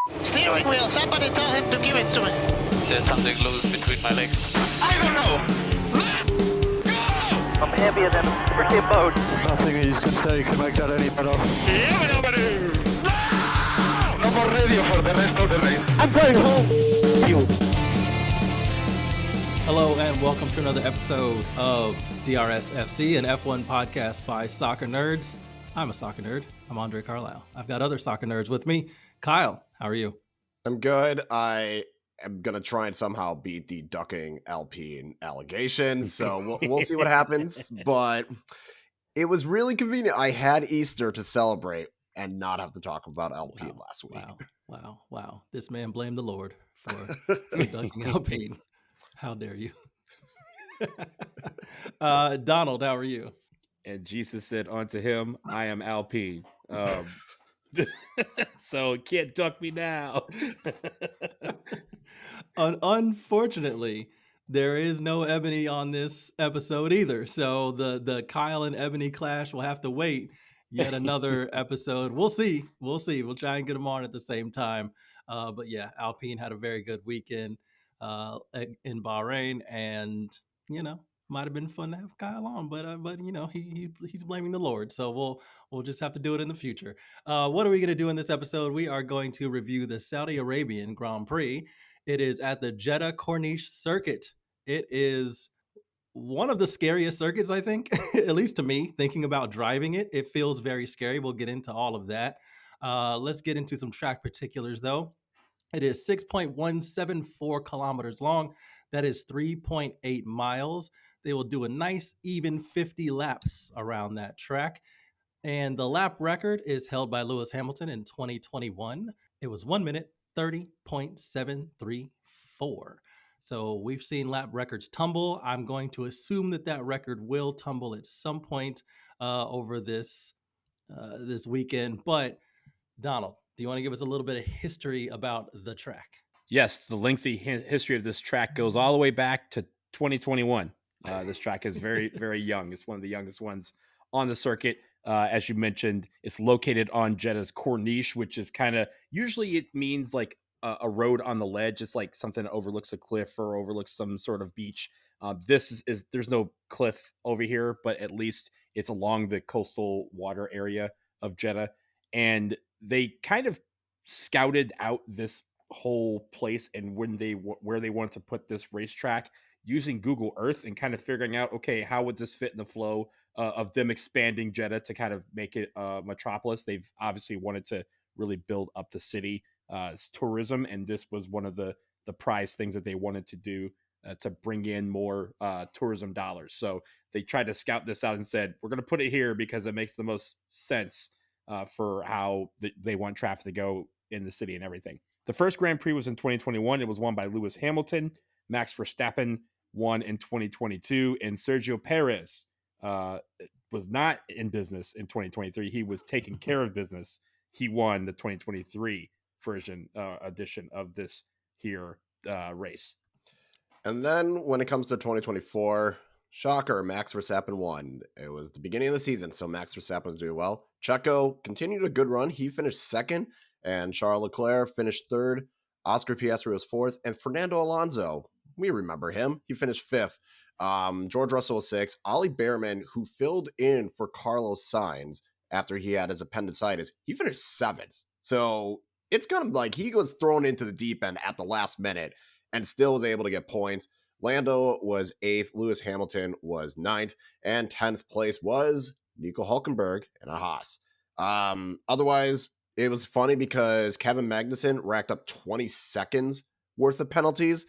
Steering wheel, somebody tell him to give it to me. There's something loose between my legs. I don't know. Let go! I'm heavier than a freaking boat. Nothing he's going to say can make that any better. No more radio for the rest of the race. I'm going home. You. Hello and welcome to another episode of DRS FC, an F1 podcast by soccer nerds. I'm a soccer nerd. I'm André Carlisle. I've got other soccer nerds with me. Kyle, how are you? I'm good. I am going to try and somehow beat the ducking Alpine allegation, so we'll see what happens. But it was really convenient. I had Easter to celebrate and not have to talk about Alpine last week. Wow. This man blamed the Lord for ducking Alpine. How dare you? Donald, how are you? And Jesus said unto him, I am Alpine. So can't duck me now. Unfortunately, there is no Ebony on this episode either. So the Kyle and Ebony clash will have to wait yet another episode. We'll see. We'll try and get them on at the same time. But yeah, Alpine had a very good weekend in Bahrain, and might have been fun to have Kyle on, but he's blaming the Lord, so we'll just have to do it in the future. What are we going to do in this episode? We are going to review the Saudi Arabian Grand Prix. It is at the Jeddah Corniche Circuit. It is one of the scariest circuits, I think, at least to me. Thinking about driving it, it feels very scary. We'll get into all of that. Let's get into some track particulars, though. It is 6.174 kilometers long. That is 3.8 miles. They will do a nice even 50 laps around that track. And the lap record is held by Lewis Hamilton in 2021. It was 1 minute 30.734. So we've seen lap records tumble. I'm going to assume that record will tumble at some point over this weekend. But Donald, do you want to give us a little bit of history about the track? Yes, the lengthy history of this track goes all the way back to 2021. This track is very, very young. It's one of the youngest ones on the circuit. As you mentioned, it's located on Jeddah's Corniche, which is kind of, usually it means like a road on the ledge. It's like something that overlooks a cliff or overlooks some sort of beach. This is there's no cliff over here, but at least it's along the coastal water area of Jeddah. And they kind of scouted out this whole place and where they want to put this racetrack using Google Earth and kind of figuring out, okay, how would this fit in the flow of them expanding Jeddah to kind of make it a metropolis. They've obviously wanted to really build up the city tourism, and this was one of the prize things that they wanted to do to bring in more tourism dollars. So they tried to scout this out and said, we're going to put it here because it makes the most sense for how they want traffic to go in the city and everything. The first Grand Prix was in 2021. It was won by Lewis Hamilton. Max Verstappen won in 2022. And Sergio Perez was not in business in 2023. He was taking care of business. He won the 2023 edition of this here race. And then when it comes to 2024, shocker, Max Verstappen won. It was the beginning of the season, so Max Verstappen was doing well. Checo continued a good run. He finished second, and Charles Leclerc finished third. Oscar Piastri was fourth, and Fernando Alonso, we remember him. He finished fifth. George Russell was sixth. Ollie Behrman, who filled in for Carlos Sainz after he had his appendicitis, he finished seventh. So it's kind of like he was thrown into the deep end at the last minute and still was able to get points. Lando was eighth. Lewis Hamilton was ninth. And 10th place was Nico Hülkenberg and a Haas. Otherwise, it was funny because Kevin Magnussen racked up 20 seconds worth of penalties,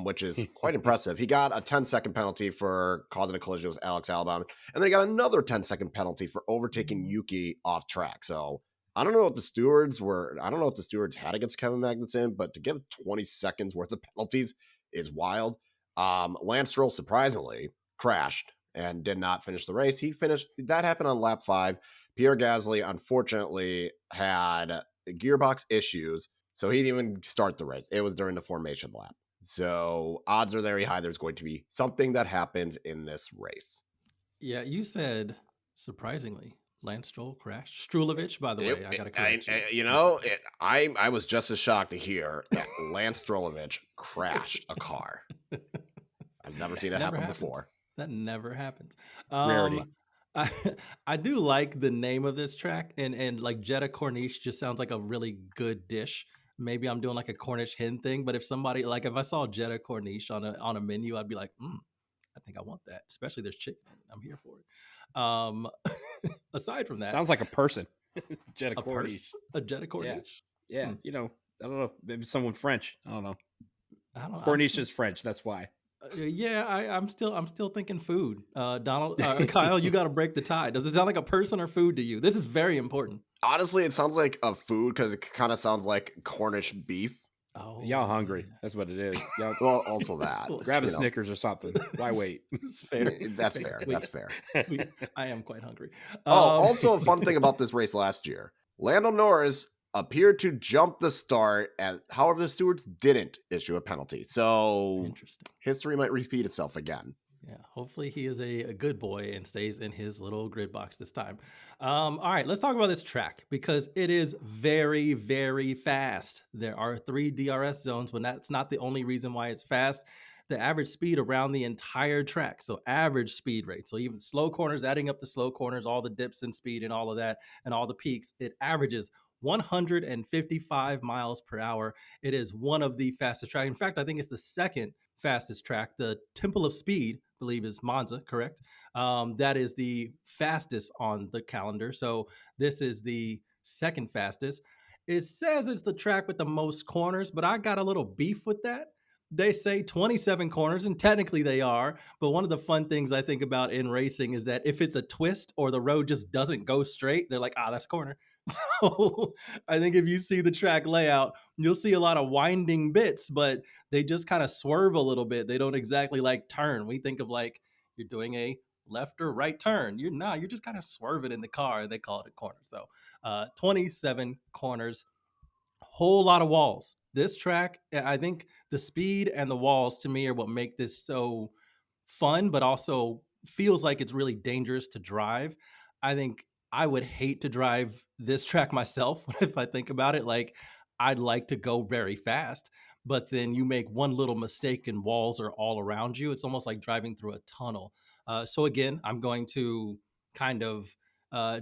which is quite impressive. He got a 10-second penalty for causing a collision with Alex Albon, and then he got another 10-second penalty for overtaking Yuki off track. So I don't know what the stewards had against Kevin Magnussen, but to give 20 seconds worth of penalties is wild. Lance Stroll surprisingly crashed and did not finish the race. That happened on lap 5. Pierre Gasly, unfortunately, had gearbox issues, so he didn't even start the race. It was during the formation lap. So odds are very high there's going to be something that happens in this race. Yeah, you said surprisingly. Lance Stroll crashed. Strulovich, by the way, I got to correct you. I was just as shocked to hear that Lance Strolovich crashed a car. I've never seen that Never happen happens. before. That never happens. Rarity. I, I do like the name of this track, and like Jeddah Corniche just sounds like a really good dish. Maybe I'm doing like a Cornish hen thing, but if somebody like if I saw Jeddah Corniche on a menu, I'd be like, I think I want that. Especially there's chicken. I'm here for it. Aside from that, Sounds like a person. Jeddah a Corniche. a Jeddah Corniche. Yeah, you know, I don't know. Maybe someone French. I don't know. I don't know. Corniche is French. That's why. Yeah, I'm still thinking food. Donald, Kyle, you got to break the tie. Does it sound like a person or food to you? This is very important. Honestly, it sounds like a food because it kind of sounds like Cornish beef. Oh, Y'all hungry. That's what it is. Y'all Well, also that. grab a you know. Snickers or something. Why wait? It's fair. That's fair. We- That's fair. I am quite hungry. Also a fun thing about this race last year, Lando Norris appeared to jump the start, and however the stewards didn't issue a penalty. So Interesting. history might repeat itself again. Yeah, hopefully he is a good boy and stays in his little grid box this time. All right, let's talk about this track because it is very, very fast. There are 3 DRS zones, but that's not the only reason why it's fast. The average speed around the entire track, so average speed rate. So even slow corners, adding up the slow corners, all the dips in speed and all of that, and all the peaks, it averages 155 miles per hour. It is one of the fastest tracks. In fact, I think it's the second fastest track. The Temple of Speed, I believe, is Monza, correct? That is the fastest on the calendar. So this is the second fastest. It says it's the track with the most corners, but I got a little beef with that. They say 27 corners, and technically they are. But one of the fun things I think about in racing is that if it's a twist or the road just doesn't go straight, they're like, that's a corner. So I think if you see the track layout, you'll see a lot of winding bits, but they just kind of swerve a little bit. They don't exactly like turn. We think of like you're doing a left or right turn. You're just kind of swerving in the car. They call it a corner. So 27 corners, whole lot of walls. This track, I think the speed and the walls to me are what make this so fun, but also feels like it's really dangerous to drive. I think I would hate to drive this track myself if I think about it. Like, I'd like to go very fast, but then you make one little mistake and walls are all around you. It's almost like driving through a tunnel. So again, I'm going to kind of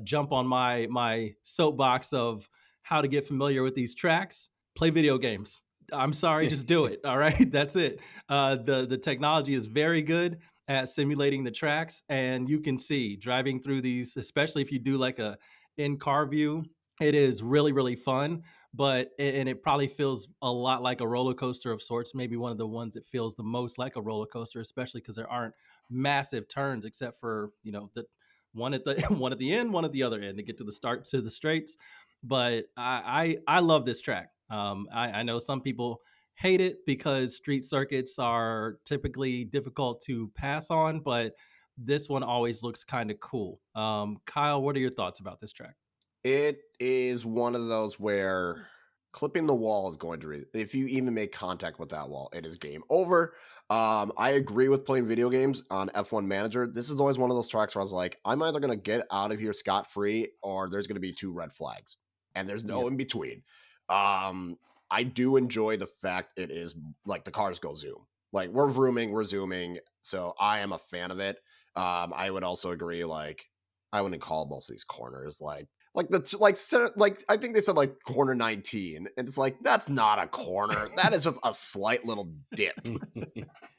jump on my soapbox of how to get familiar with these tracks. Play video games. I'm sorry, just do it. All right, that's it. The technology is very good at simulating the tracks, and you can see driving through these, especially if you do like a in-car view, it is really, really fun. But and it probably feels a lot like a roller coaster of sorts. Maybe one of the ones that feels the most like a roller coaster, especially because there aren't massive turns except for the one at the one at the end, one at the other end to get to the start to the straights. But I love this track. I know some people hate it because street circuits are typically difficult to pass on, but this one always looks kind of cool. Kyle, what are your thoughts about this track? It is one of those where clipping the wall is going to, if you even make contact with that wall, it is game over. I agree with playing video games on F1 Manager. This is always one of those tracks where I was like, I'm either going to get out of here scot-free or there's going to be 2 red flags. And there's no in between. I do enjoy the fact it is like the cars go zoom. Like we're zooming. So I am a fan of it. I would also agree, like, I wouldn't call most of these corners like I think they said like corner 19, and it's like that's not a corner. That is just a slight little dip.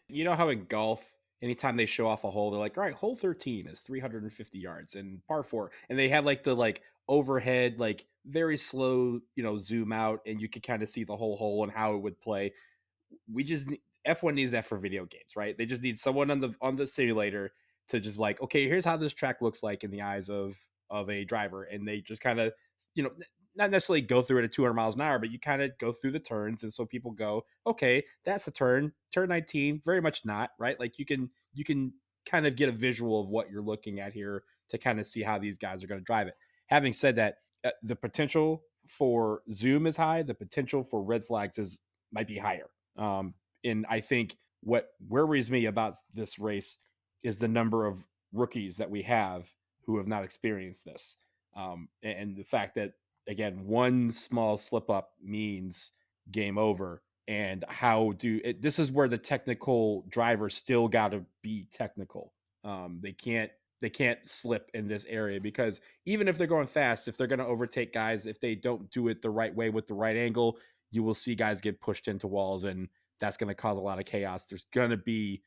You know how in golf, anytime they show off a hole, they're like, all right, hole 13 is 350 yards and par 4, and they have like the like overhead, like very slow, zoom out, and you can kind of see the whole hole and how it would play. F1 needs that for video games, right? They just need someone on the simulator to just like, okay, here's how this track looks like in the eyes of a driver, and they just kind of, not necessarily go through it at 200 miles an hour, but you kind of go through the turns, and so people go, okay, that's a turn 19, very much not, right? Like you can kind of get a visual of what you're looking at here to kind of see how these guys are going to drive it. Having said that, the potential for zoom is high. The potential for red flags might be higher. And I think what worries me about this race is the number of rookies that we have who have not experienced this. And the fact that, again, one small slip up means game over. And this is where the technical driver still got to be technical. They can't slip in this area, because even if they're going fast, if they're going to overtake guys, if they don't do it the right way with the right angle, you will see guys get pushed into walls, and that's going to cause a lot of chaos. There's going to be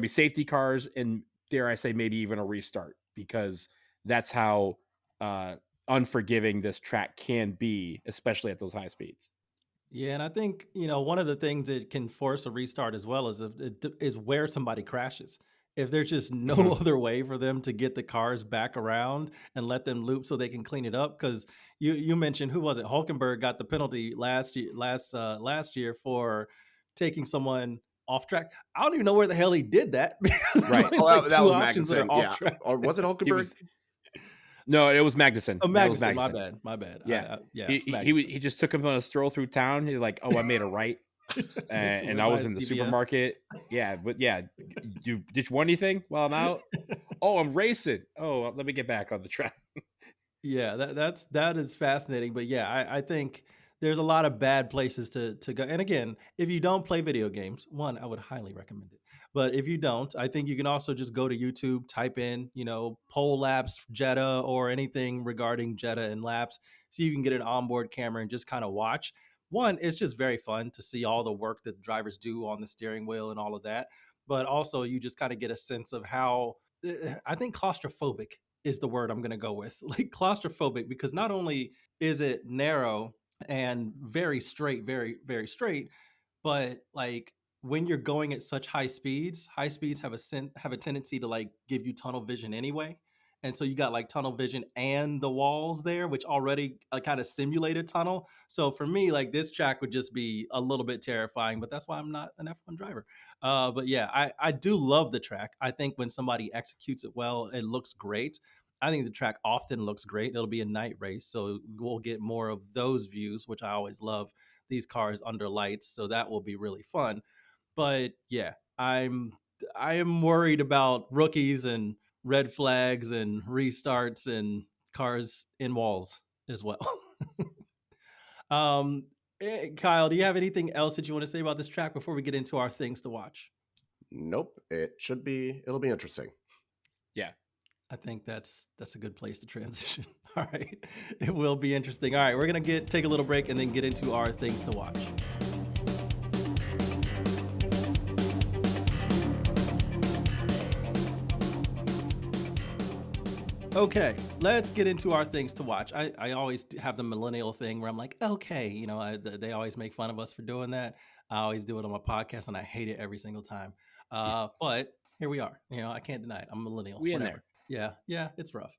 safety cars, and dare I say, maybe even a restart, because that's how unforgiving this track can be, especially at those high speeds. Yeah, and I think, one of the things that can force a restart as well is where somebody crashes. If there's just no other way for them to get the cars back around and let them loop so they can clean it up, because you mentioned, who was it? Hulkenberg got the penalty last year for taking someone off track. I don't even know where the hell he did that. Right. Oh, that was Magnussen. Yeah. Or was it Hulkenberg? No, it was Magnussen. Oh, Magnussen. My bad. Yeah. Yeah. He just took him on a stroll through town. He's like, oh, I made a right. And I was in the supermarket. Yeah. But yeah, did you want anything while I'm out? Oh, I'm racing. Oh, let me get back on the track. Yeah, that is fascinating. But yeah, I think there's a lot of bad places to go. And again, if you don't play video games, one, I would highly recommend it. But if you don't, I think you can also just go to YouTube, type in, pole laps Jeddah or anything regarding Jeddah and laps, so you can get an onboard camera and just kind of watch. One, it's just very fun to see all the work that the drivers do on the steering wheel and all of that. But also, you just kind of get a sense of how, I think claustrophobic is the word I'm going to go with. Like claustrophobic, because not only is it narrow and very straight, very, very straight, but like when you're going at such high speeds have a tendency to like give you tunnel vision anyway. And so you got like tunnel vision and the walls there, which already kind of simulate a tunnel. So for me, like this track would just be a little bit terrifying, but that's why I'm not an F1 driver. But yeah, I do love the track. I think when somebody executes it well, it looks great. I think the track often looks great. It'll be a night race, so we'll get more of those views, which I always love, these cars under lights. So that will be really fun. But yeah, I am worried about rookies and red flags and restarts and cars in walls as well. Kyle, do you have anything else that you want to say about this track before we get into our things to watch? Nope. It'll be interesting. Yeah. I think that's a good place to transition. All right. It will be interesting. All right, we're going to take a little break and then get into our things to watch. Okay, let's get into our things to watch. I always have the millennial thing where I'm like, okay, they always make fun of us for doing that. I always do it on my podcast, and I hate it every single time. But here we are. I can't deny it. I'm a millennial. We in there. Yeah, it's rough.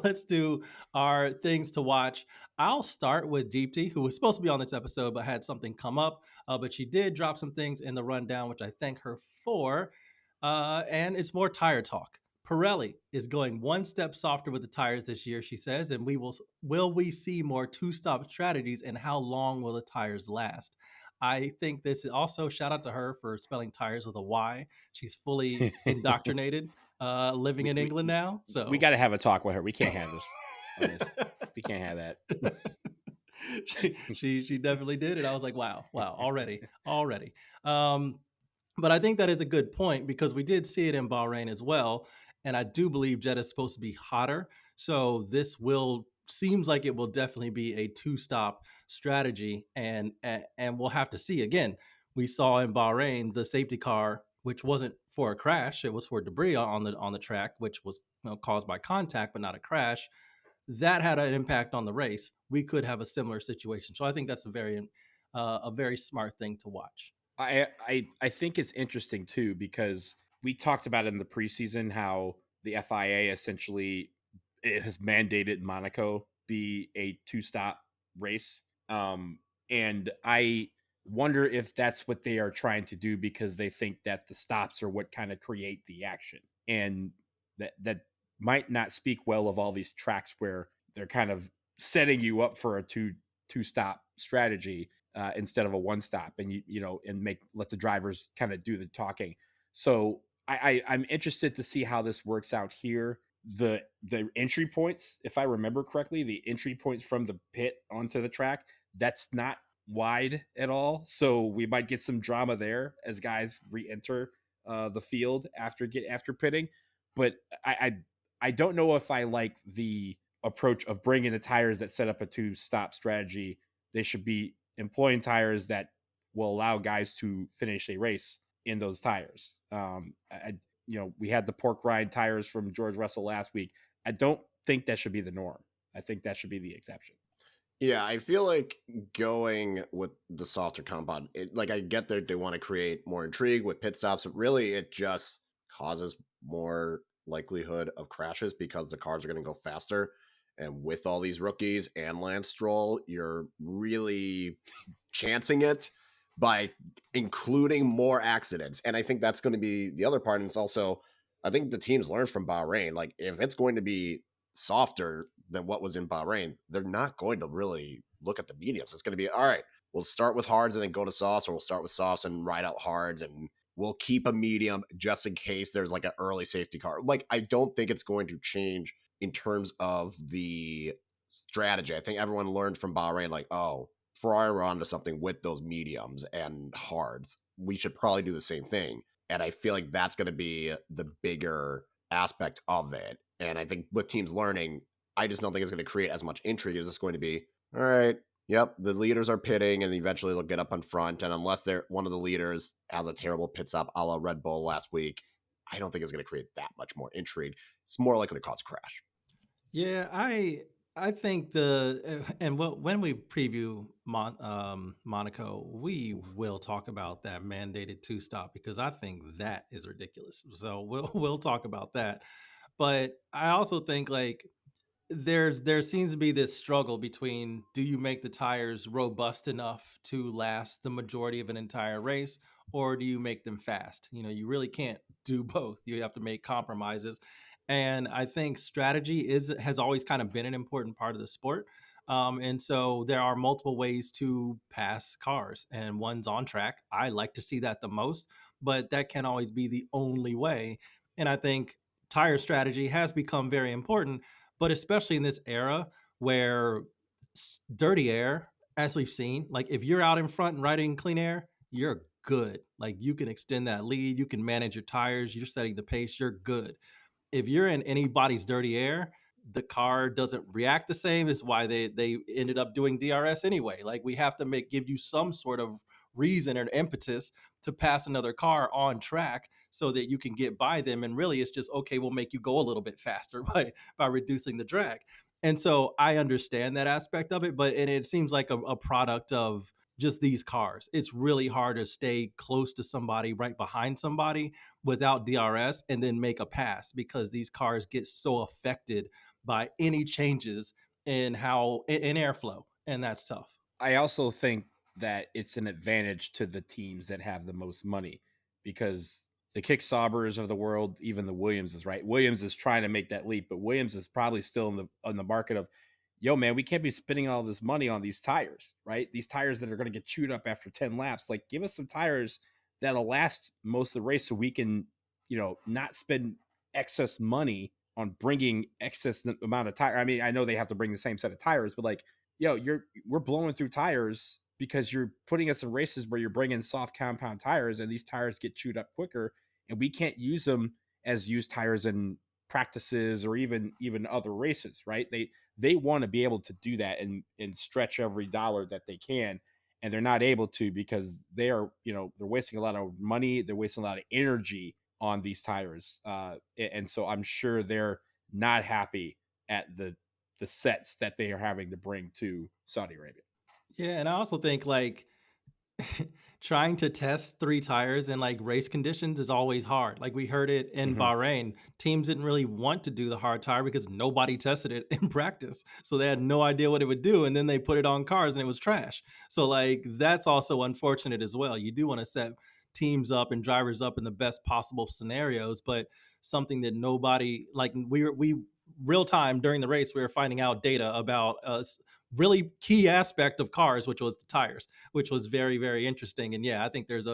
Let's do our things to watch. I'll start with Deepti, who was supposed to be on this episode, but had something come up. But she did drop some things in the rundown, which I thank her for. And it's more tire talk. Pirelli is going one step softer with the tires this year, she says, and will we see more two-stop strategies, and how long will the tires last? I think this is also, shout out to her for spelling tires with a Y. She's fully indoctrinated, living in England now. So we got to have a talk with her. We can't have this. We can't have that. She definitely did it. I was like, wow, already. But I think that is a good point, because we did see it in Bahrain as well. And I do believe Jeddah is supposed to be hotter. So this seems like it will definitely be a two-stop strategy. And we'll have to see. Again, we saw in Bahrain the safety car, which wasn't for a crash. It was for debris on the track, which was caused by contact, but not a crash. That had an impact on the race. We could have a similar situation. So I think that's a very smart thing to watch. I think it's interesting too, because we talked about in the preseason how the FIA essentially has mandated Monaco be a two-stop race. And I wonder if that's what they are trying to do, because they think that the stops are what kind of create the action. And that might not speak well of all these tracks where they're kind of setting you up for a two-stop strategy instead of a one-stop, and let the drivers kind of do the talking. So I'm interested to see how this works out here. the entry points, if I remember correctly, the entry points from the pit onto the track, that's not wide at all. So we might get some drama there as guys re-enter the field after pitting. But I don't know if I like the approach of bringing the tires that set up a 2-stop strategy. They should be employing tires that will allow guys to finish a race in those tires. We had the pork rind tires from George Russell last week. I don't think that should be the norm. I think that should be the exception. Yeah, I feel like going with the softer compound, I get that they want to create more intrigue with pit stops, but really it just causes more likelihood of crashes because the cars are going to go faster. And with all these rookies and Lance Stroll, you're really chancing it by including more accidents. And I think that's going to be the other part. And it's also, I think the teams learned from Bahrain. Like, if it's going to be softer than what was in Bahrain, they're not going to really look at the mediums. It's going to be, all right, we'll start with hards and then go to softs, or we'll start with softs and ride out hards, and we'll keep a medium just in case there's like an early safety car. Like, I don't think it's going to change in terms of the strategy. I think everyone learned from Bahrain, like, oh, Ferrari were onto something with those mediums and hards. We should probably do the same thing. And I feel like that's going to be the bigger aspect of it. And I think with teams learning, I just don't think it's going to create as much intrigue as it's going to be, all right, yep, the leaders are pitting and eventually they'll get up in front. And unless one of the leaders has a terrible pit stop a la Red Bull last week, I don't think it's going to create that much more intrigue. It's more likely to cause a crash. Yeah, I think when we preview Monaco, we will talk about that mandated 2-stop, because I think that is ridiculous. So we'll talk about that. But I also think, like, there seems to be this struggle between, do you make the tires robust enough to last the majority of an entire race, or do you make them fast? You really can't do both. You have to make compromises. And I think strategy has always kind of been an important part of the sport. And so there are multiple ways to pass cars, and one's on track. I like to see that the most, but that can't always be the only way. And I think tire strategy has become very important, but especially in this era where dirty air, as we've seen, like, if you're out in front and riding clean air, you're good. Like, you can extend that lead, you can manage your tires, you're setting the pace, you're good. If you're in anybody's dirty air, the car doesn't react the same. Is why they ended up doing DRS anyway. Like, we have to give you some sort of reason or impetus to pass another car on track so that you can get by them. And really, it's just, okay, we'll make you go a little bit faster by reducing the drag. And so I understand that aspect of it, but it seems like a product of just these cars. It's really hard to stay close to somebody, right behind somebody, without DRS and then make a pass, because these cars get so affected by any changes in airflow, and that's tough. I also think that it's an advantage to the teams that have the most money, because the Kick Saubers of the world, even the Williamses, right? Williams is trying to make that leap, but Williams is probably still on the market of, yo, man, we can't be spending all this money on these tires, right? These tires that are going to get chewed up after 10 laps. Like, give us some tires that'll last most of the race so we can, not spend excess money on bringing excess amount of tire. I mean, I know they have to bring the same set of tires, but like, we're blowing through tires because you're putting us in races where you're bringing soft compound tires, and these tires get chewed up quicker, and we can't use them as used tires in practices or even other races, right? They want to be able to do that and stretch every dollar that they can, and they're not able to because they are, they're wasting a lot of money, they're wasting a lot of energy on these tires, and so I'm sure they're not happy at the sets that they are having to bring to Saudi Arabia. Yeah, and I also think, like, trying to test 3 tires in like race conditions is always hard. Like, we heard it in Bahrain. Teams didn't really want to do the hard tire because nobody tested it in practice. So they had no idea what it would do. And then they put it on cars and it was trash. So, like, that's also unfortunate as well. You do want to set teams up and drivers up in the best possible scenarios, but something that nobody, like, we real time during the race, we were finding out data about really key aspect of cars, which was the tires, which was very, very interesting. And yeah, I think there's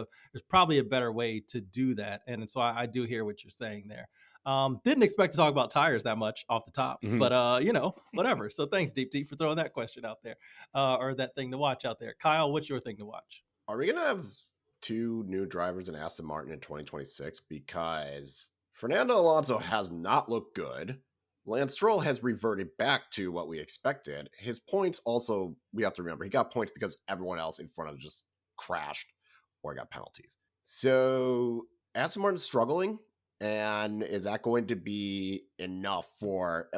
probably a better way to do that. And so I do hear what you're saying there. Didn't expect to talk about tires that much off the top, Mhm. but whatever. So thanks, Deepti, for throwing that question out there, or that thing to watch out there. Kyle, what's your thing to watch? Are we going to have 2 new drivers in Aston Martin in 2026? Because Fernando Alonso has not looked good. Lance Stroll has reverted back to what we expected. His points also, we have to remember, he got points because everyone else in front of him just crashed or got penalties. So Aston Martin's struggling. And is that going to be enough for,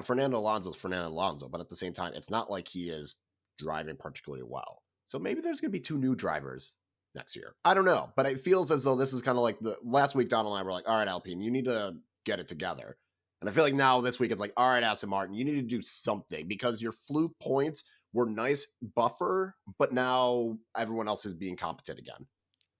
Fernando Alonso's Fernando Alonso, but at the same time, it's not like he is driving particularly well. So maybe there's going to be 2 new drivers next year. I don't know, but it feels as though this is kind of like the last week Donald and I were like, all right, Alpine, you need to get it together. And I feel like now this week it's like, all right, Aston Martin, you need to do something because your fluke points were nice buffer, but now everyone else is being competent again.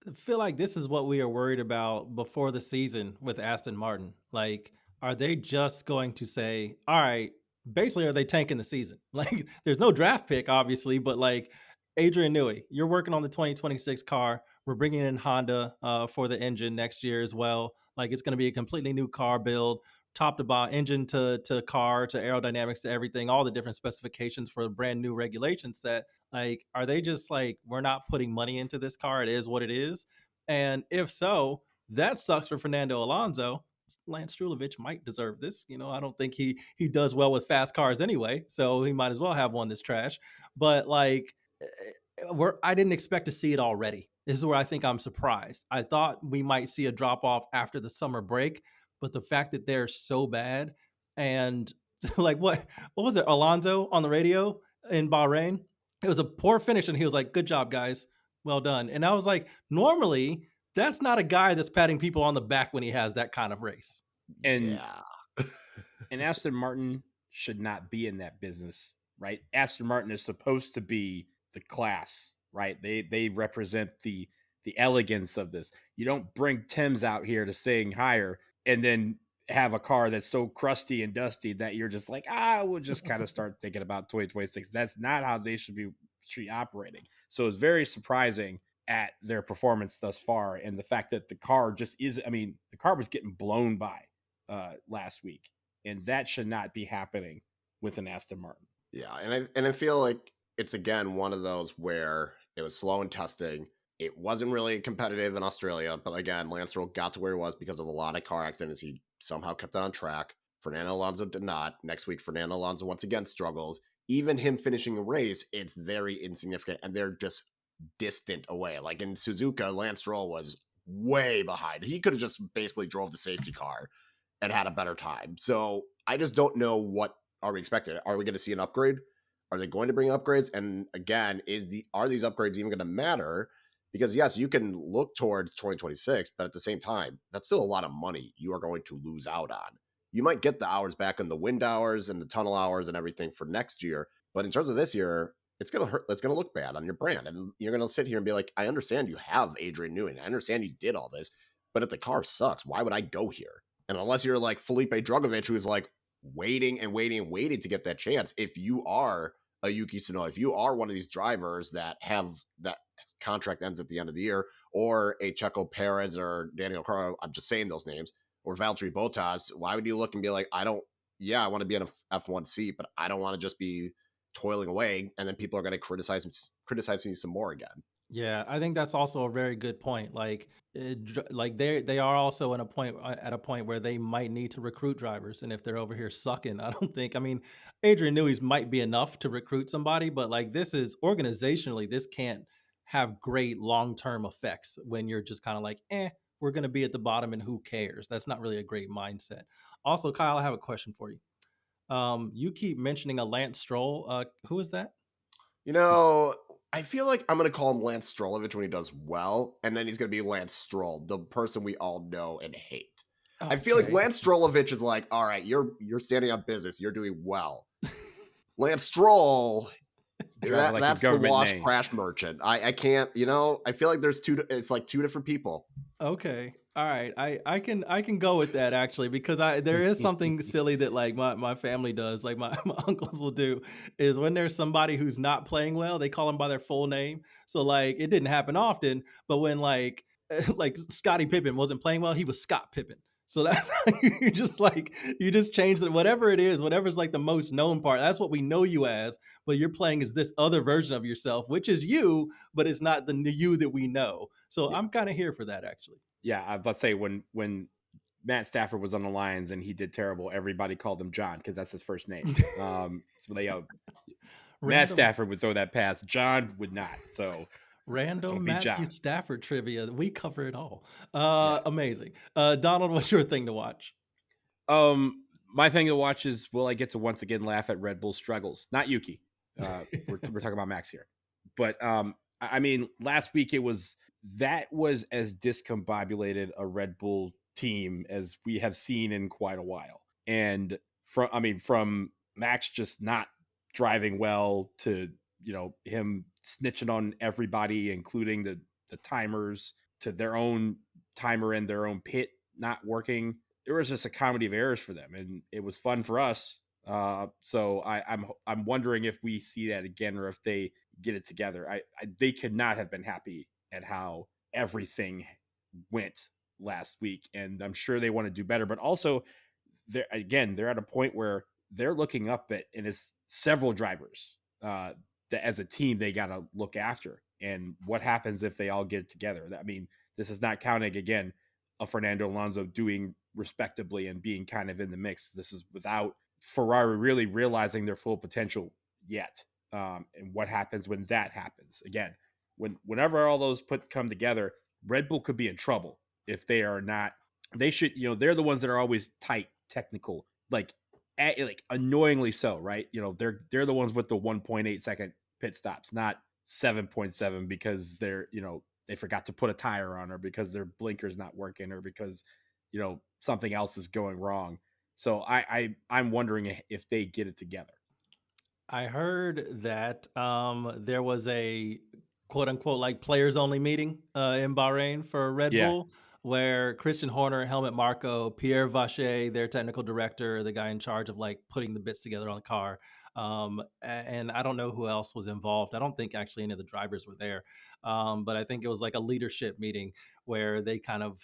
I feel like this is what we are worried about before the season with Aston Martin. Like, are they just going to say, all right, basically, are they tanking the season? Like, there's no draft pick, obviously, but like, Adrian Newey, you're working on the 2026 car. We're bringing in Honda for the engine next year as well. Like, it's going to be a completely new car build, top to bottom, engine to car to aerodynamics to everything, all the different specifications for a brand new regulation set. Like, are they just like, we're not putting money into this car? It is what it is. And if so, that sucks for Fernando Alonso. Lance Strulovich might deserve this. I don't think he does well with fast cars anyway, so he might as well have one that's trash. But like, I didn't expect to see it already. This is where I think I'm surprised. I thought we might see a drop off after the summer break, but the fact that they're so bad and like what was it? Alonso on the radio in Bahrain. It was a poor finish, and he was like, "Good job, guys, well done." And I was like, normally that's not a guy that's patting people on the back when he has that kind of race. And and Aston Martin should not be in that business, right? Aston Martin is supposed to be the class, right? They represent the elegance of this. You don't bring Timbs out here to sing higher and then have a car that's so crusty and dusty that you're just like, we'll just kind of start thinking about 2026. That's not how they should be operating. So it's very surprising at their performance thus far, and the fact that the car just is, the car was getting blown by last week, and that should not be happening with an Aston Martin. Yeah, and I feel like it's again one of those where it was slow in testing. It wasn't really competitive in Australia, but again, Lance Stroll got to where he was because of a lot of car accidents. He somehow kept it on track. Fernando Alonso did not. Next week, Fernando Alonso once again struggles. Even him finishing a race, it's very insignificant, and they're just distant away. Like in Suzuka, Lance Stroll was way behind. He could have just basically drove the safety car and had a better time. So I just don't know what are we expecting. Are we going to see an upgrade? Are they going to bring upgrades? And again, are these upgrades even going to matter? Because yes, you can look towards 2026, but at the same time, that's still a lot of money you are going to lose out on. You might get the hours back in the wind hours and the tunnel hours and everything for next year, but in terms of this year, it's going to hurt. It's going to look bad on your brand. And you're going to sit here and be like, I understand you have Adrian Newey. I understand you did all this, but if the car sucks, why would I go here? And unless you're like Felipe Drugovich, who's like waiting to get that chance, if you are a Yuki Tsunoda, if you are one of these drivers that have that contract ends at the end of the year, or a Checo Perez or Daniel Ricciardo, I'm just saying those names, or Valtteri Bottas, why would you look and be like, I want to be in a F1 seat, but I don't want to just be toiling away, and then people are going to criticize me some more again. Yeah, I think that's also a very good point. Like they are also at a point where they might need to recruit drivers, and if they're over here sucking, I don't think. Adrian Newey's might be enough to recruit somebody, but like this is organizationally, this can't have great long-term effects when you're just kind of like, we're going to be at the bottom and who cares? That's not really a great mindset. Also, Kyle, I have a question for you. You keep mentioning a Lance Stroll. Who is that? I feel like I'm going to call him Lance Strollovich when he does well, and then he's going to be Lance Stroll, the person we all know and hate. Okay. I feel like Lance Strollovich is like, all right, you're standing on business. You're doing well. Lance Stroll, that's the lost crash merchant. I can't, I feel like it's like two different people. Okay. All right. I can go with that actually, because there is something silly that like my family does, like my uncles will do, is when there's somebody who's not playing well, they call them by their full name. So like it didn't happen often, but when like Scottie Pippen wasn't playing well, he was Scott Pippen. So that's how you just change it, whatever it is, whatever's like the most known part. That's what we know you as, but you're playing as this other version of yourself, which is you, but it's not the you that we know. So I'm kind of here for that, actually. Yeah, I was about to say when Matt Stafford was on the Lions and he did terrible, everybody called him John because that's his first name. So they Matt Stafford would throw that pass, John would not. So random Matthew John. Stafford trivia. We cover it all. Amazing. Donald, what's your thing to watch? My thing to watch is, will I get to once again laugh at Red Bull struggles? Not Yuki. We're talking about Max here. But I mean, last week that was as discombobulated a Red Bull team as we have seen in quite a while. And from Max just not driving well to, him snitching on everybody, including the timers, to their own timer in their own pit not working. There was just a comedy of errors for them, and it was fun for us. So I'm wondering if we see that again, or if they get it together. They could not have been happy at how everything went last week, and I'm sure they want to do better. But also, they're at a point where they're looking up at, and it's several drivers that as a team they got to look after. And what happens if they all get it together? I mean, this is not counting again a Fernando Alonso doing respectably and being kind of in the mix. This is without Ferrari really realizing their full potential yet. And what happens when that happens? Again, whenever all those come together, Red Bull could be in trouble if they are not. They should, they're the ones that are always tight, technical, like annoyingly so, right? They're the ones with the 1.8 second pit stops, not 7.7 because they're, they forgot to put a tire on, or because their blinker's not working, or because, something else is going wrong. So I'm wondering if they get it together. I heard that there was a quote unquote like players only meeting in Bahrain for Red Bull, where Christian Horner, Helmut Marko, Pierre Vacher, their technical director, the guy in charge of like putting the bits together on the car, and I don't know who else was involved. I don't think actually any of the drivers were there, but I think it was like a leadership meeting where they kind of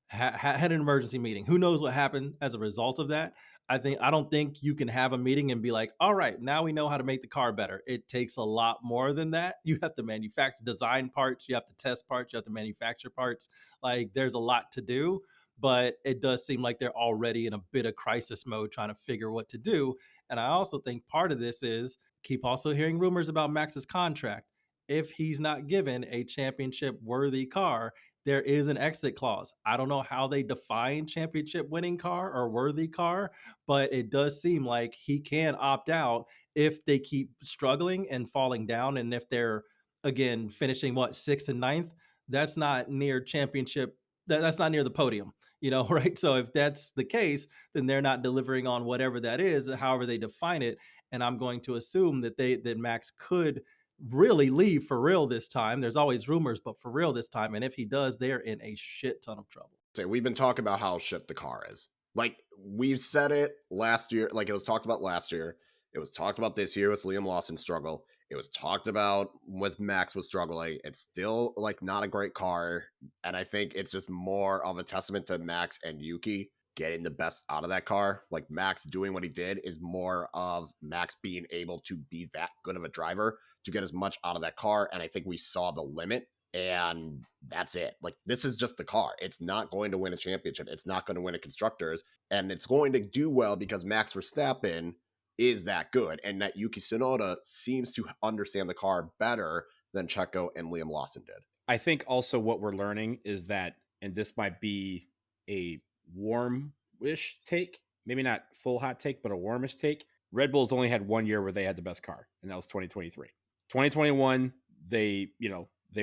had an emergency meeting. Who knows what happened as a result of that? I don't think you can have a meeting and be like, all right, now we know how to make the car better. It takes a lot more than that. You have to design parts, you have to test parts, you have to manufacture parts. Like there's a lot to do, but it does seem like they're already in a bit of crisis mode trying to figure what to do. And I also think part of this is keep also hearing rumors about Max's contract. If he's not given a championship worthy car, there is an exit clause. I don't know how they define championship winning car or worthy car, but it does seem like he can opt out if they keep struggling and falling down. And if they're, again, finishing 6th and 9th, that's not near championship. That's not near the podium, right? So if that's the case, then they're not delivering on whatever that is, however they define it. And I'm going to assume that Max could really leave for real this time. There's always rumors, but for real this time. And if he does, they're in a shit ton of trouble. We've been talking about how shit the car is. Like we've said it last year, like it was talked about last year. It was talked about this year with Liam Lawson's struggle. It was talked about with Max was struggling. It's still like not a great car. And I think it's just more of a testament to Max and Yuki getting the best out of that car. Like Max doing what he did is more of Max being able to be that good of a driver to get as much out of that car. And I think we saw the limit, and that's it. Like this is just the car. It's not going to win a championship. It's not going to win a constructors, and it's going to do well because Max Verstappen is that good. And that Yuki Tsunoda seems to understand the car better than Checo and Liam Lawson did. I think also what we're learning is that, and this might be a warm-ish take, maybe not full hot take, but a warmish take. Red Bull's only had 1 year where they had the best car, and that was 2023. 2021, they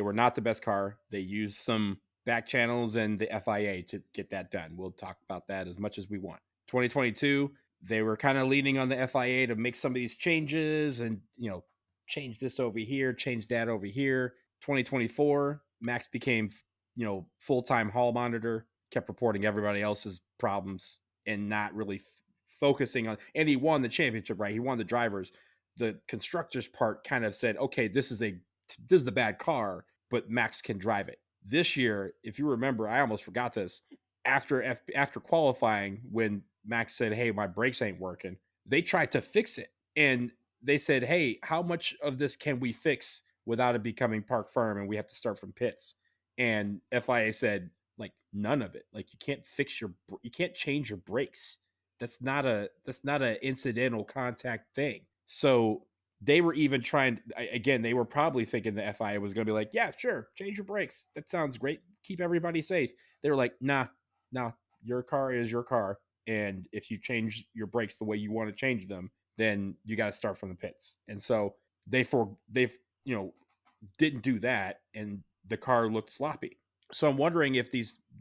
were not the best car. They used some back channels and the FIA to get that done. We'll talk about that as much as we want. 2022, they were kind of leaning on the FIA to make some of these changes and, change this over here, change that over here. 2024, Max became, full-time hall monitor, kept reporting everybody else's problems and not really focusing on, and he won the championship, right? He won the drivers. The constructors part kind of said, okay, this is the bad car, but Max can drive it. This year, if you remember, I almost forgot this. after qualifying, when Max said, "Hey, my brakes ain't working," they tried to fix it, and they said, "Hey, how much of this can we fix without it becoming park firm, and we have to start from pits?" And FIA said, like, none of it. Like, you can't change your brakes. That's not a incidental contact thing. So they were even trying, again, they were probably thinking the FIA was going to be like, yeah, sure, change your brakes. That sounds great. Keep everybody safe. They were like, nah, your car is your car. And if you change your brakes the way you want to change them, then you got to start from the pits. And so they've didn't do that, and the car looked sloppy. So I'm wondering if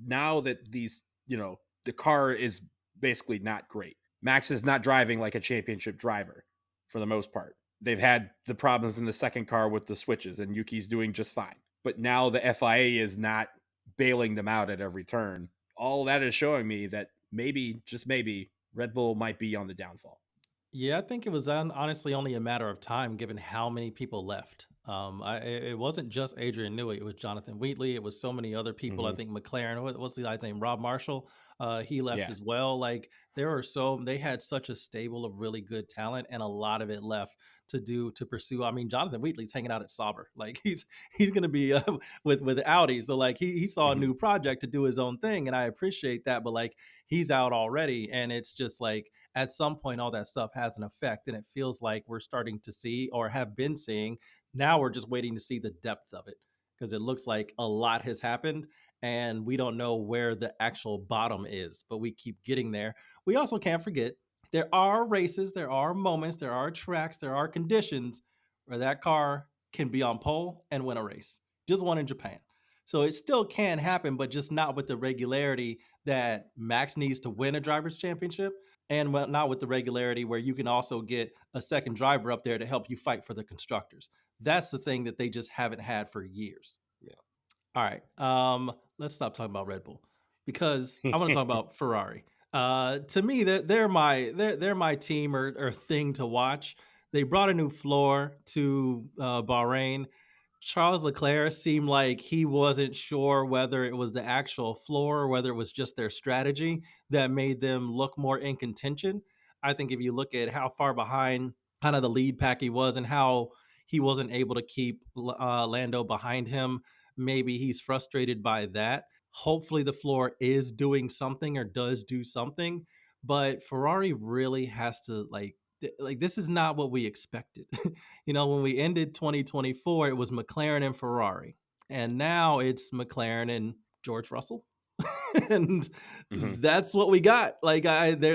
now that the car is basically not great. Max is not driving like a championship driver for the most part. They've had the problems in the second car with the switches, and Yuki's doing just fine. But now the FIA is not bailing them out at every turn. All that is showing me that maybe, just maybe, Red Bull might be on the downfall. Yeah, I think it was honestly only a matter of time, given how many people left. It wasn't just Adrian Newey; it was Jonathan Wheatley. It was so many other people. I think McLaren. What's the guy's name? Rob Marshall. He left as well. Like they had such a stable of really good talent, and a lot of it left to pursue. I mean, Jonathan Wheatley's hanging out at Sauber. Like he's going to be with Audi. So like he saw a new project to do his own thing, and I appreciate that. But like he's out already, and it's just like at some point all that stuff has an effect, and it feels like we're starting to see, or have been seeing. Now we're just waiting to see the depth of it, because it looks like a lot has happened and we don't know where the actual bottom is, but we keep getting there. We also can't forget there are races, there are moments, there are tracks, there are conditions where that car can be on pole and win a race. Just one in Japan. So it still can happen, but just not with the regularity that Max needs to win a driver's championship, and not with the regularity where you can also get a second driver up there to help you fight for the constructors. That's the thing that they just haven't had for years. Yeah. All right. Let's stop talking about Red Bull, because I want to talk about Ferrari. To me, they're my team or thing to watch. They brought a new floor to Bahrain. Charles Leclerc seemed like he wasn't sure whether it was the actual floor or whether it was just their strategy that made them look more in contention. I think if you look at how far behind kind of the lead pack he was, and how he wasn't able to keep Lando behind him, maybe he's frustrated by that. Hopefully the floor is doing something, or does do something, but Ferrari really has to like this is not what we expected. When we ended 2024, it was McLaren and Ferrari, and now it's McLaren and George Russell. And that's what we got. Like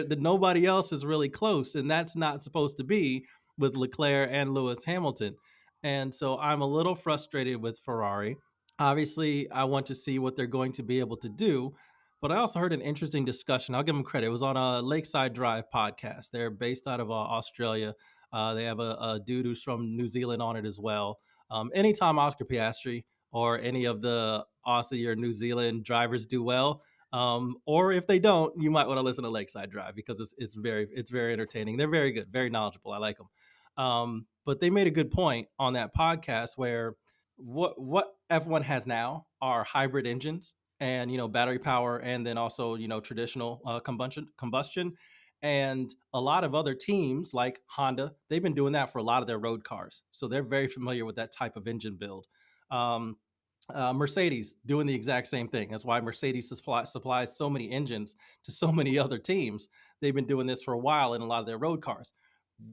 nobody else is really close, and that's not supposed to be with Leclerc and Lewis Hamilton. And so I'm a little frustrated with Ferrari. Obviously, I want to see what they're going to be able to do. But I also heard an interesting discussion. I'll give them credit. It was on a Lakeside Drive podcast. They're based out of Australia. They have a dude who's from New Zealand on it as well. Anytime Oscar Piastri or any of the Aussie or New Zealand drivers do well, or if they don't, you might want to listen to Lakeside Drive, because it's very entertaining. They're very good, very knowledgeable. I like them. But they made a good point on that podcast where what F1 has now are hybrid engines, and battery power, and then also traditional combustion. And a lot of other teams like Honda, they've been doing that for a lot of their road cars, so they're very familiar with that type of engine build. Mercedes doing the exact same thing. That's why Mercedes supplies so many engines to so many other teams. They've been doing this for a while in a lot of their road cars.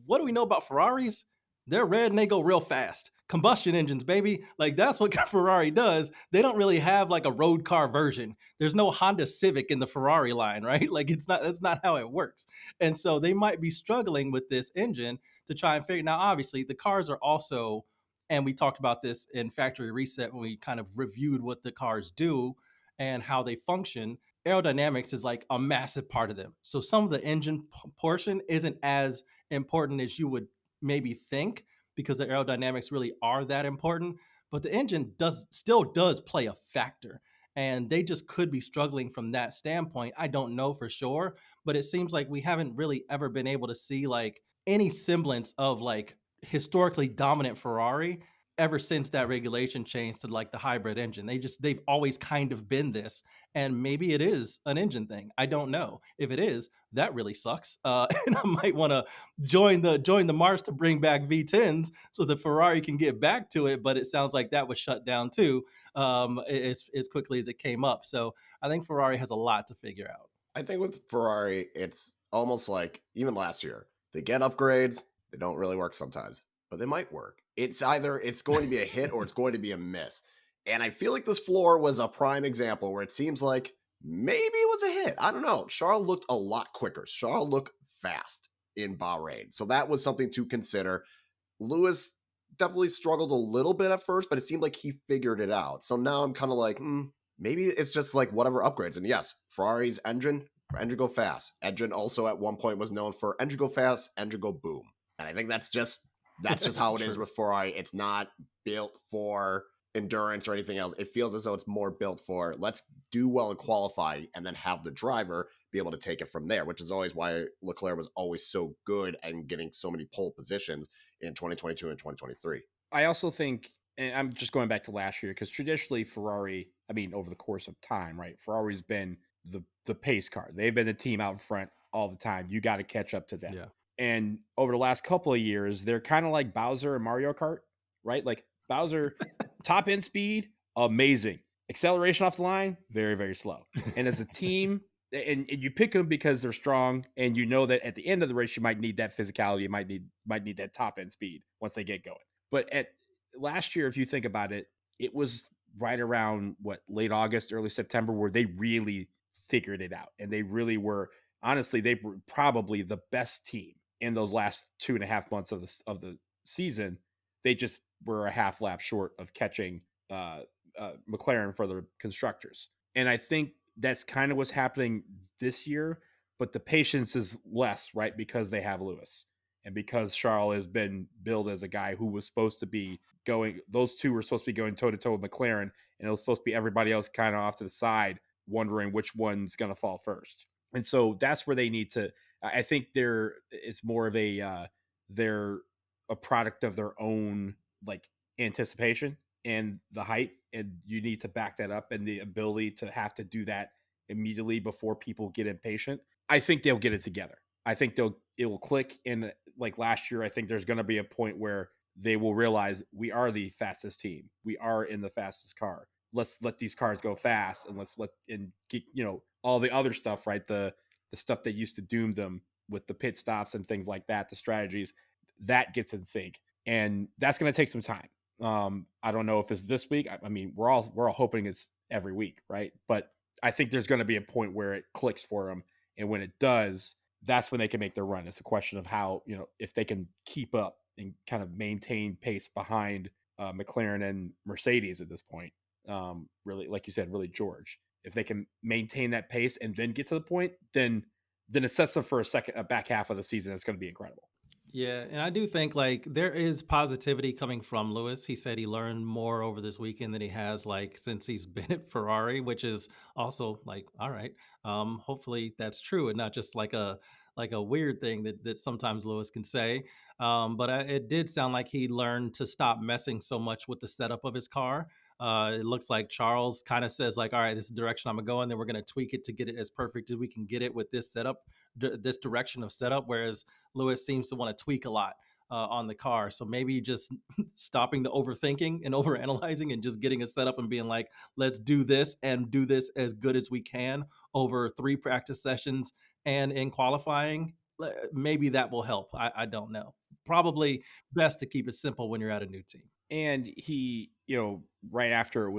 What do we know about Ferraris? They're red and they go real fast. Combustion engines, baby. Like that's what Ferrari does. They don't really have like a road car version. There's no Honda Civic in the Ferrari line, right? Like that's not how it works. And so they might be struggling with this engine to try and figure. Now, obviously, the cars are also, and we talked about this in Factory Reset when we kind of reviewed what the cars do and how they function. Aerodynamics is like a massive part of them. So some of the engine portion isn't as important as you would maybe think, because the aerodynamics really are that important, but the engine still does play a factor, and they just could be struggling from that standpoint. I don't know for sure, but it seems like we haven't really ever been able to see like any semblance of like historically dominant Ferrari ever since that regulation changed to like the hybrid engine. They've always kind of been this, and maybe it is an engine thing. I don't know. If it is, that really sucks. And I might want to join the march to bring back V10s so the Ferrari can get back to it. But it sounds like that was shut down too, as quickly as it came up. So I think Ferrari has a lot to figure out. I think with Ferrari, it's almost like even last year, they get upgrades, they don't really work sometimes, but they might work. It's either it's going to be a hit or it's going to be a miss. And I feel like this floor was a prime example where it seems like maybe it was a hit. I don't know. Charles looked a lot quicker. Charles looked fast in Bahrain. So that was something to consider. Lewis definitely struggled a little bit at first, but it seemed like he figured it out. So now I'm kind of like, maybe it's just like whatever upgrades. And yes, Ferrari's engine go fast. Engine also at one point was known for engine go fast, engine go boom. And I think that's just how it is with Ferrari. It's not built for endurance or anything else. It feels as though it's more built for let's do well in qualify and then have the driver be able to take it from there, which is always why Leclerc was always so good and getting so many pole positions in 2022 and 2023. I also think, and I'm just going back to last year, because traditionally Ferrari, I mean, over the course of time, right? Ferrari's been the pace car. They've been the team out front all the time. You got to catch up to them. Yeah. And over the last couple of years, they're kind of like Bowser and Mario Kart, right? Like Bowser, top end speed, amazing. Acceleration off the line, very, very slow. And as a team, and you pick them because they're strong, and you know that at the end of the race, you might need that physicality, you might need that top end speed once they get going. But at last year, if you think about it, it was right around late August, early September, where they really figured it out. And they really were, honestly, they were probably the best team in those last 2.5 months of the season. They just were a half lap short of catching McLaren for the constructors. And I think that's kind of what's happening this year, but the patience is less, right? Because they have Lewis. And because Charles has been billed as a guy who was supposed to be going, those two were supposed to be going toe to toe with McLaren, and it was supposed to be everybody else kind of off to the side, wondering which one's going to fall first. And so that's where they need to, I think it's more of they're a product of their own like anticipation and the hype, and you need to back that up, and the ability to have to do that immediately before people get impatient. I think they'll get it together. I think it will click. And like last year, I think there's going to be a point where they will realize we are the fastest team. We are in the fastest car. Let's let these cars go fast, and let's get, all the other stuff, right? The stuff that used to doom them with the pit stops and things like that, the strategies, that gets in sync. And that's going to take some time. I don't know if it's this week. I mean, we're all hoping it's every week, right? But I think there's going to be a point where it clicks for them. And when it does, that's when they can make their run. It's a question of how, if they can keep up and kind of maintain pace behind McLaren and Mercedes at this point. Really, like you said, really George. If they can maintain that pace and then get to the point, then it sets up for a back half of the season. It's going to be incredible. Yeah, and I do think like there is positivity coming from Lewis. He said he learned more over this weekend than he has like since he's been at Ferrari, which is also like, all right. Hopefully that's true and not just like a weird thing that sometimes Lewis can say. But it did sound like he learned to stop messing so much with the setup of his car. It looks like Charles kind of says like, all right, this is the direction I'm gonna go, and then we're gonna tweak it to get it as perfect as we can get it with this setup, this direction of setup. Whereas Lewis seems to want to tweak a lot on the car. So maybe just stopping the overthinking and overanalyzing and just getting a setup and being like, let's do this and do this as good as we can over 3 practice sessions and in qualifying. Maybe that will help. I don't know. Probably best to keep it simple when you're at a new team. And he, right after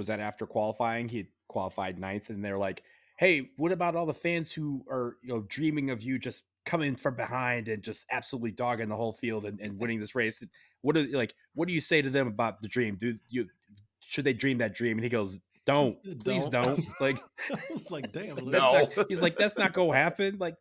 qualifying, he qualified 9th, and they're like, hey, what about all the fans who are, dreaming of you just coming from behind and just absolutely dogging the whole field and winning this race? What do you say to them about the dream? Should they dream that dream? And he goes, please don't. Like, I was like, damn, No. he's like, that's not going to happen. Like,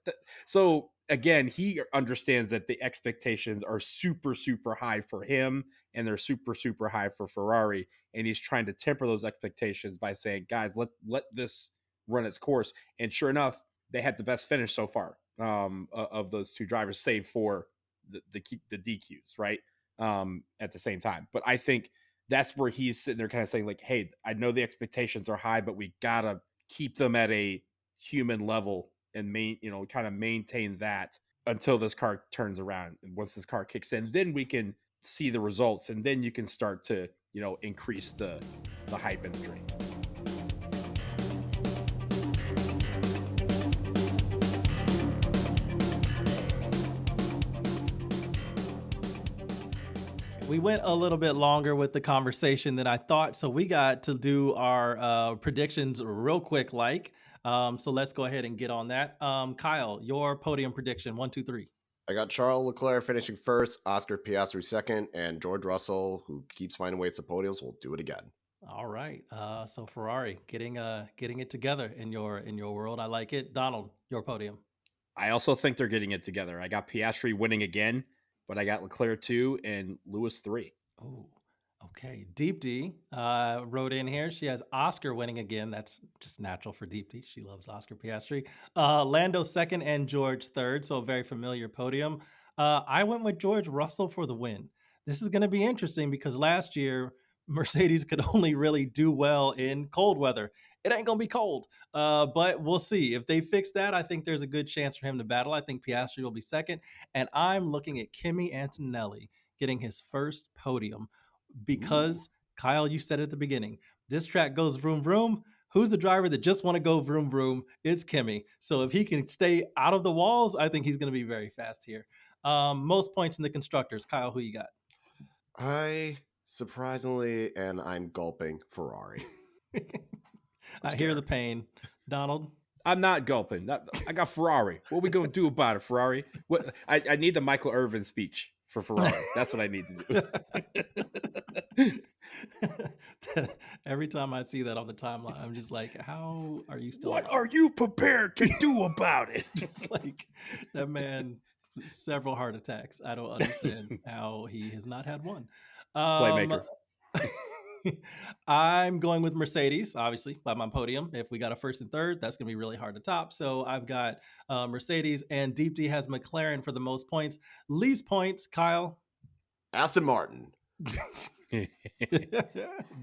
so again, he understands that the expectations are super, super high for him, and they're super, super high for Ferrari. And he's trying to temper those expectations by saying, guys, let this run its course. And sure enough, they had the best finish so far of those 2 drivers, save for the DQs, right? At the same time. But I think that's where he's sitting there kind of saying like, hey, I know the expectations are high, but we gotta keep them at a human level and kind of maintain that until this car turns around. And once this car kicks in, then we can see the results, and then you can start to, increase the hype and the dream. We went a little bit longer with the conversation than I thought, so we got to do our predictions real quick. So let's go ahead and get on that. Kyle, your podium prediction: 1, 2, 3. I got Charles Leclerc finishing first, Oscar Piastri second, and George Russell, who keeps finding ways to podiums, will do it again. All right. So Ferrari getting it together in your world. I like it. Donald, your podium. I also think they're getting it together. I got Piastri winning again, but I got Leclerc 2 and Lewis 3. Oh, okay. Deepti wrote in here. She has Oscar winning again. That's just natural for Deepti. She loves Oscar Piastri. Lando second and George third. So a very familiar podium. I went with George Russell for the win. This is going to be interesting because last year Mercedes could only really do well in cold weather. It ain't going to be cold, but we'll see. If they fix that, I think there's a good chance for him to battle. I think Piastri will be second. And I'm looking at Kimi Antonelli getting his first podium because, Kyle, you said at the beginning, this track goes vroom, vroom. Who's the driver that just want to go vroom, vroom? It's Kimi. So if he can stay out of the walls, I think he's going to be very fast here. Most points in the constructors. Kyle, who you got? I surprisingly, and I'm gulping, Ferrari. I hear the pain. Donald? I'm not gulping. I got Ferrari. What are we going to do about it, Ferrari? What I need the Michael Irvin speech for Ferrari. That's what I need to do. Every time I see that on the timeline, I'm just like, how are you still What are you prepared to do about it? Just like that man, several heart attacks. I don't understand how he has not had one. Playmaker. I'm going with Mercedes, obviously, by my podium. If we got a first and third, that's going to be really hard to top. So I've got Mercedes, and Deepti has McLaren for the most points. Least points, Kyle? Aston Martin.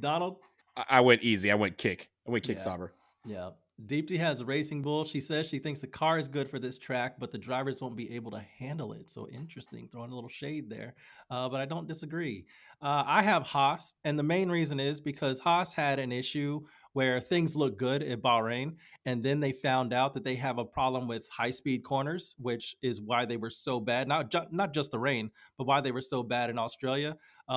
Donald? I went easy. I went kick. Sauber. Yeah. Deepti has Racing Bull. She says she thinks the car is good for this track, but the drivers won't be able to handle it. So interesting, throwing a little shade there. But I don't disagree. I have Haas, and the main reason is because Haas had an issue where things look good at Bahrain, and then they found out that they have a problem with high-speed corners, which is why they were so bad. Not just the rain, but why they were so bad in Australia.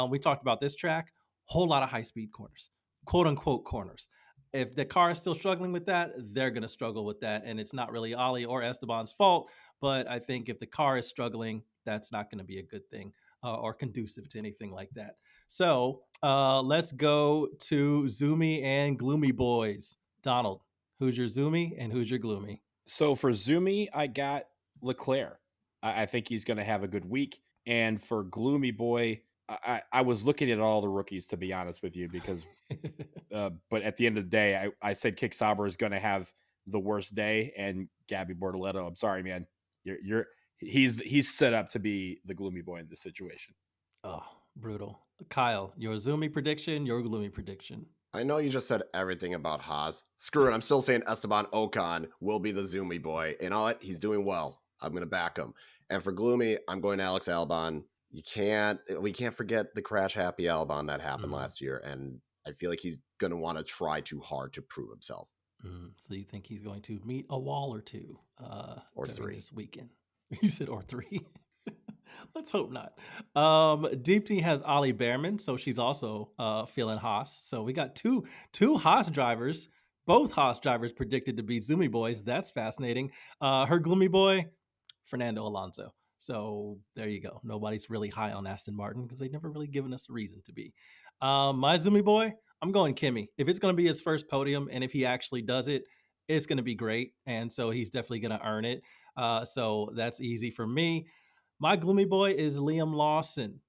We talked about this track, whole lot of high-speed corners, quote-unquote corners. If the car is still struggling with that, they're going to struggle with that. And it's not really Ali or Esteban's fault. But I think if the car is struggling, that's not going to be a good thing or conducive to anything like that. So let's go to Zoomy and Gloomy Boys. Donald, who's your Zoomy and who's your Gloomy? So for Zoomy, I got Leclerc. I think he's going to have a good week. And for Gloomy Boy, I was looking at all the rookies, to be honest with you, because but at the end of the day, I said Kick Sauber is going to have the worst day, and Gabby Bortoletto, I'm sorry, man, he's set up to be the Gloomy Boy in this situation. Oh, brutal. Kyle, your Zoomy prediction, your Gloomy prediction. I know you just said everything about Haas. Screw it, I'm still saying Esteban Ocon will be the Zoomy Boy. You know what? He's doing well. I'm going to back him. And for Gloomy, I'm going Alex Albon. We can't forget the crash happy Albon that happened last year, and I feel like he's going to want to try too hard to prove himself. So you think he's going to meet a wall or two or three this weekend? You said or three. Let's hope not. Deepti has Ollie Behrman, so she's also feeling Haas. So we got two Haas drivers, both Haas drivers predicted to be Zoomy Boys. That's fascinating. Her Gloomy Boy, Fernando Alonso. So there you go. Nobody's really high on Aston Martin because they've never really given us a reason to be. My Zoomy Boy, I'm going Kimi. If it's going to be his first podium, and if he actually does it, it's going to be great. And so he's definitely going to earn it. So that's easy for me. My Gloomy Boy is Liam Lawson.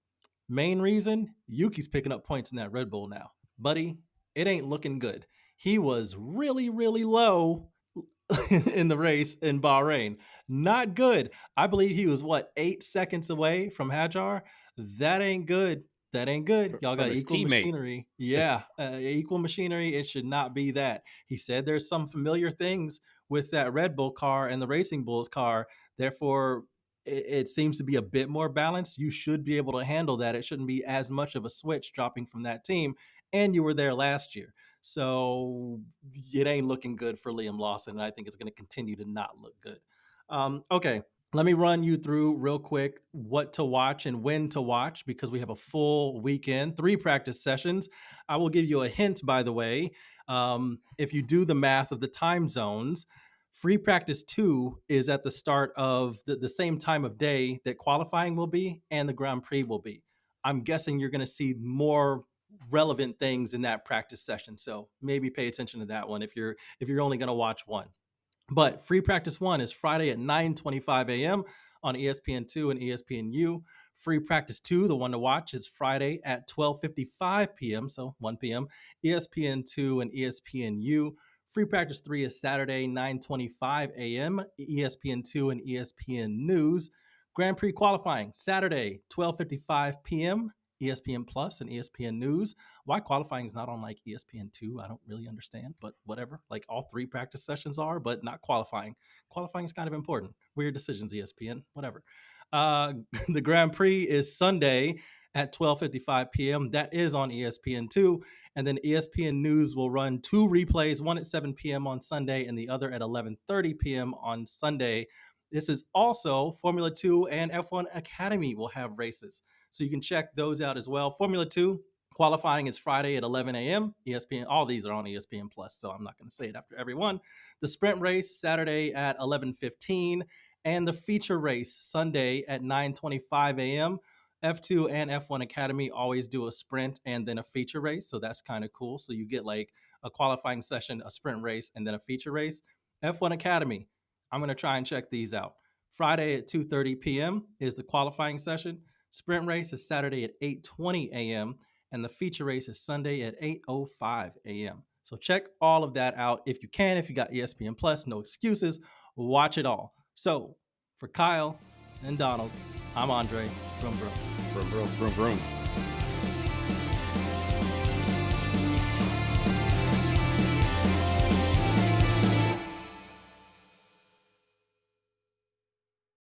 Main reason, Yuki's picking up points in that Red Bull now. Buddy, it ain't looking good. He was really, really low in the race in Bahrain. Not good. I believe he was 8 seconds away from Hajar. That ain't good. That ain't good. Y'all from got his equal teammate. machinery. Yeah, equal machinery. It should not be that. He said there's some familiar things with that Red Bull car and the Racing Bulls car. Therefore, it seems to be a bit more balanced. You should be able to handle that. It shouldn't be as much of a switch dropping from that team. And you were there last year. So it ain't looking good for Liam Lawson. And I think it's going to continue to not look good. Okay. Let me run you through real quick what to watch and when to watch because we have a full weekend, 3 practice sessions. I will give you a hint, by the way. If you do the math of the time zones, free practice 2 is at the start of the same time of day that qualifying will be and the Grand Prix will be. I'm guessing you're going to see more relevant things in that practice session. So maybe pay attention to that one if you're only going to watch one. But free practice 1 is Friday at 9:25 a.m. on ESPN2 and ESPNU. Free practice 2, the one to watch, is Friday at 12:55 p.m., so 1 p.m., ESPN2 and ESPNU. Free practice 3 is Saturday, 9:25 a.m., ESPN2 and ESPN News. Grand Prix qualifying, Saturday, 12:55 p.m., ESPN Plus and ESPN News. Why qualifying is not on like ESPN2, I don't really understand, but whatever. Like all 3 practice sessions are, but not qualifying. Qualifying is kind of important. Weird decisions, ESPN, whatever. The Grand Prix is Sunday at 12:55 p.m. That is on ESPN2. And then ESPN News will run 2 replays, one at 7 p.m. on Sunday and the other at 11:30 p.m. on Sunday. This is also Formula 2 and F1 Academy will have races. So you can check those out as well. Formula 2 qualifying is Friday at 11 a.m. ESPN, all these are on ESPN Plus, so I'm not going to say it after every one. The sprint race Saturday at 11:15 and the feature race Sunday at 9:25 a.m. F2 and F1 Academy always do a sprint and then a feature race, so that's kind of cool. So you get like a qualifying session, a sprint race, and then a feature race. F1 Academy, I'm going to try and check these out. Friday at 2:30 p.m. is the qualifying session. Sprint race is Saturday at 8:20 a.m. and the feature race is Sunday at 8:05 a.m. So check all of that out if you can. If you got ESPN Plus, no excuses. Watch it all. So for Kyle and Donald, I'm Andre. Vroom, vroom. Vroom, vroom, vroom, vroom.